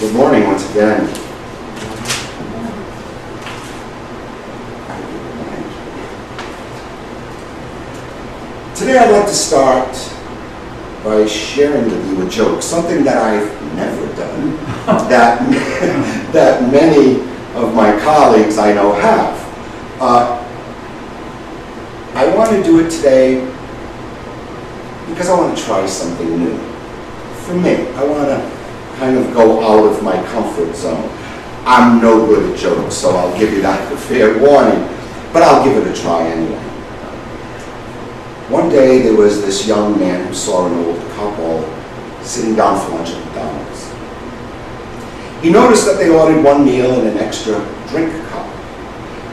Good morning once again. Today I'd like to start by sharing with you a joke, something that I've never done, that many of my colleagues I know have. I want to do it today because I want to try something new. For me, I want to kind of go out of my comfort zone. I'm no good at jokes, so I'll give you that fair warning, but I'll give it a try anyway. One day there was this young man who saw an old couple sitting down for lunch at McDonald's. He noticed that they ordered one meal and an extra drink cup.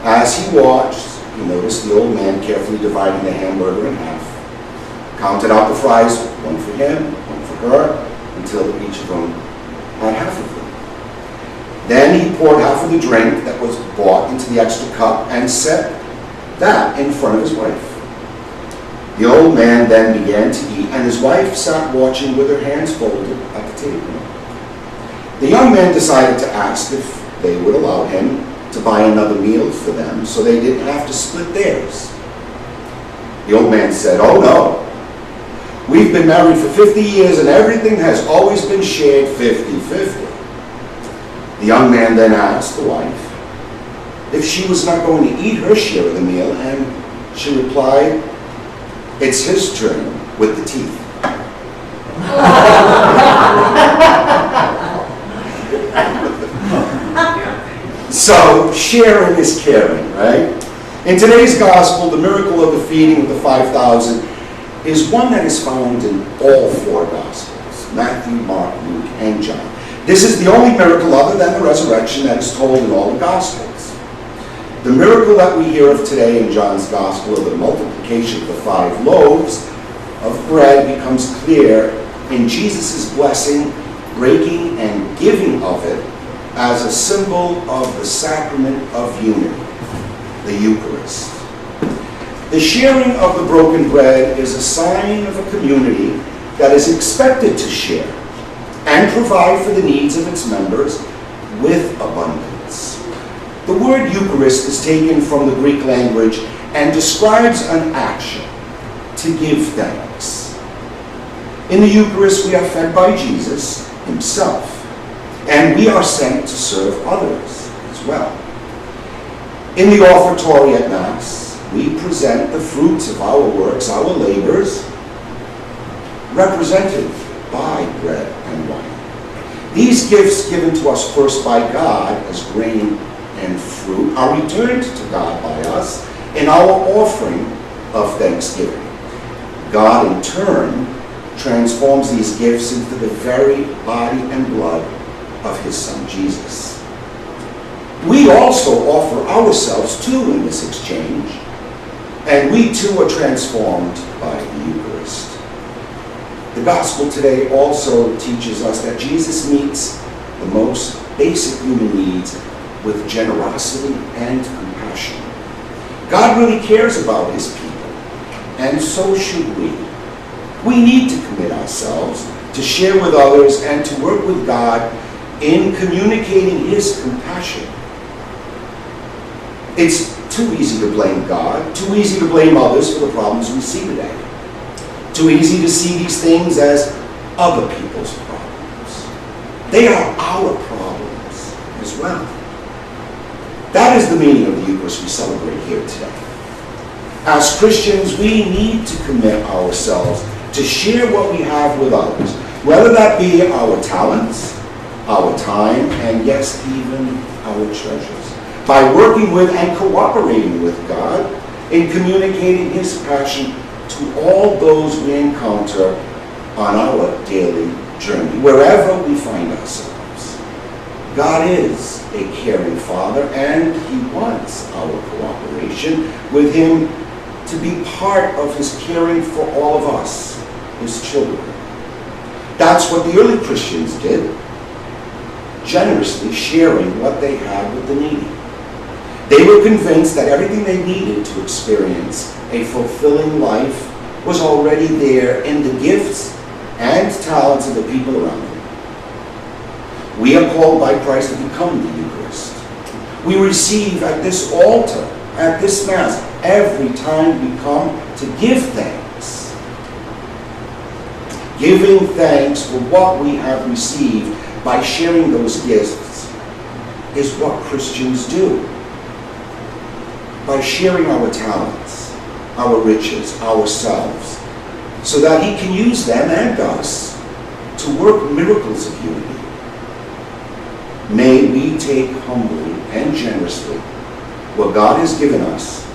As he watched, he noticed the old man carefully dividing the hamburger in half, counted out the fries, one for him, one for her, until each of them had half of them. Then he poured half of the drink that was bought into the extra cup and set that in front of his wife. The old man then began to eat, and his wife sat watching with her hands folded at the table. The young man decided to ask if they would allow him to buy another meal for them so they didn't have to split theirs. The old man said, "Oh no. We've been married for 50 years and everything has always been shared 50-50. The young man then asked the wife if she was not going to eat her share of the meal, and she replied, "It's his turn with the teeth." So, sharing is caring, right? In today's gospel, the miracle of the feeding of the 5,000 is one that is found in all four Gospels, Matthew, Mark, Luke, and John. This is the only miracle other than the resurrection that is told in all the Gospels. The miracle that we hear of today in John's Gospel of the multiplication of the 5 loaves of bread becomes clear in Jesus' blessing, breaking, and giving of it as a symbol of the sacrament of unity, the Eucharist. The sharing of the broken bread is a sign of a community that is expected to share and provide for the needs of its members with abundance. The word Eucharist is taken from the Greek language and describes an action to give thanks. In the Eucharist, we are fed by Jesus himself, and we are sent to serve others as well. In the offertory at Mass, we present the fruits of our works, our labors, represented by bread and wine. These gifts given to us first by God as grain and fruit are returned to God by us in our offering of thanksgiving. God in turn transforms these gifts into the very body and blood of his Son Jesus. We also offer ourselves too in this exchange, and we too are transformed by the Eucharist. The gospel today also teaches us that Jesus meets the most basic human needs with generosity and compassion. God really cares about his people, and so should we. We need to commit ourselves to share with others and to work with God in communicating his compassion. It's too easy to blame God, too easy to blame others for the problems we see today. Too easy to see these things as other people's problems. They are our problems as well. That is the meaning of the Eucharist we celebrate here today. As Christians, we need to commit ourselves to share what we have with others, whether that be our talents, our time, and yes, even our treasures, by working with and cooperating with God in communicating his passion to all those we encounter on our daily journey, wherever we find ourselves. God is a caring Father, and he wants our cooperation with him to be part of his caring for all of us, his children. That's what the early Christians did, generously sharing what they had with the needy. They were convinced that everything they needed to experience a fulfilling life was already there in the gifts and talents of the people around them. We are called by Christ to become the Eucharist. We receive at this altar, at this Mass, every time we come to give thanks. Giving thanks for what we have received by sharing those gifts is what Christians do. By sharing our talents, our riches, ourselves, so that He can use them and us to work miracles of unity. May we take humbly and generously what God has given us,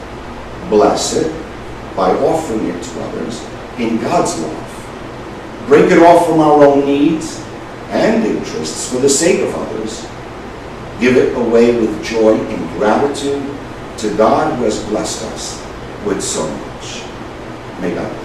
bless it by offering it to others in God's love. Break it off from our own needs and interests for the sake of others. Give it away with joy and gratitude to God who has blessed us with so much. May God bless.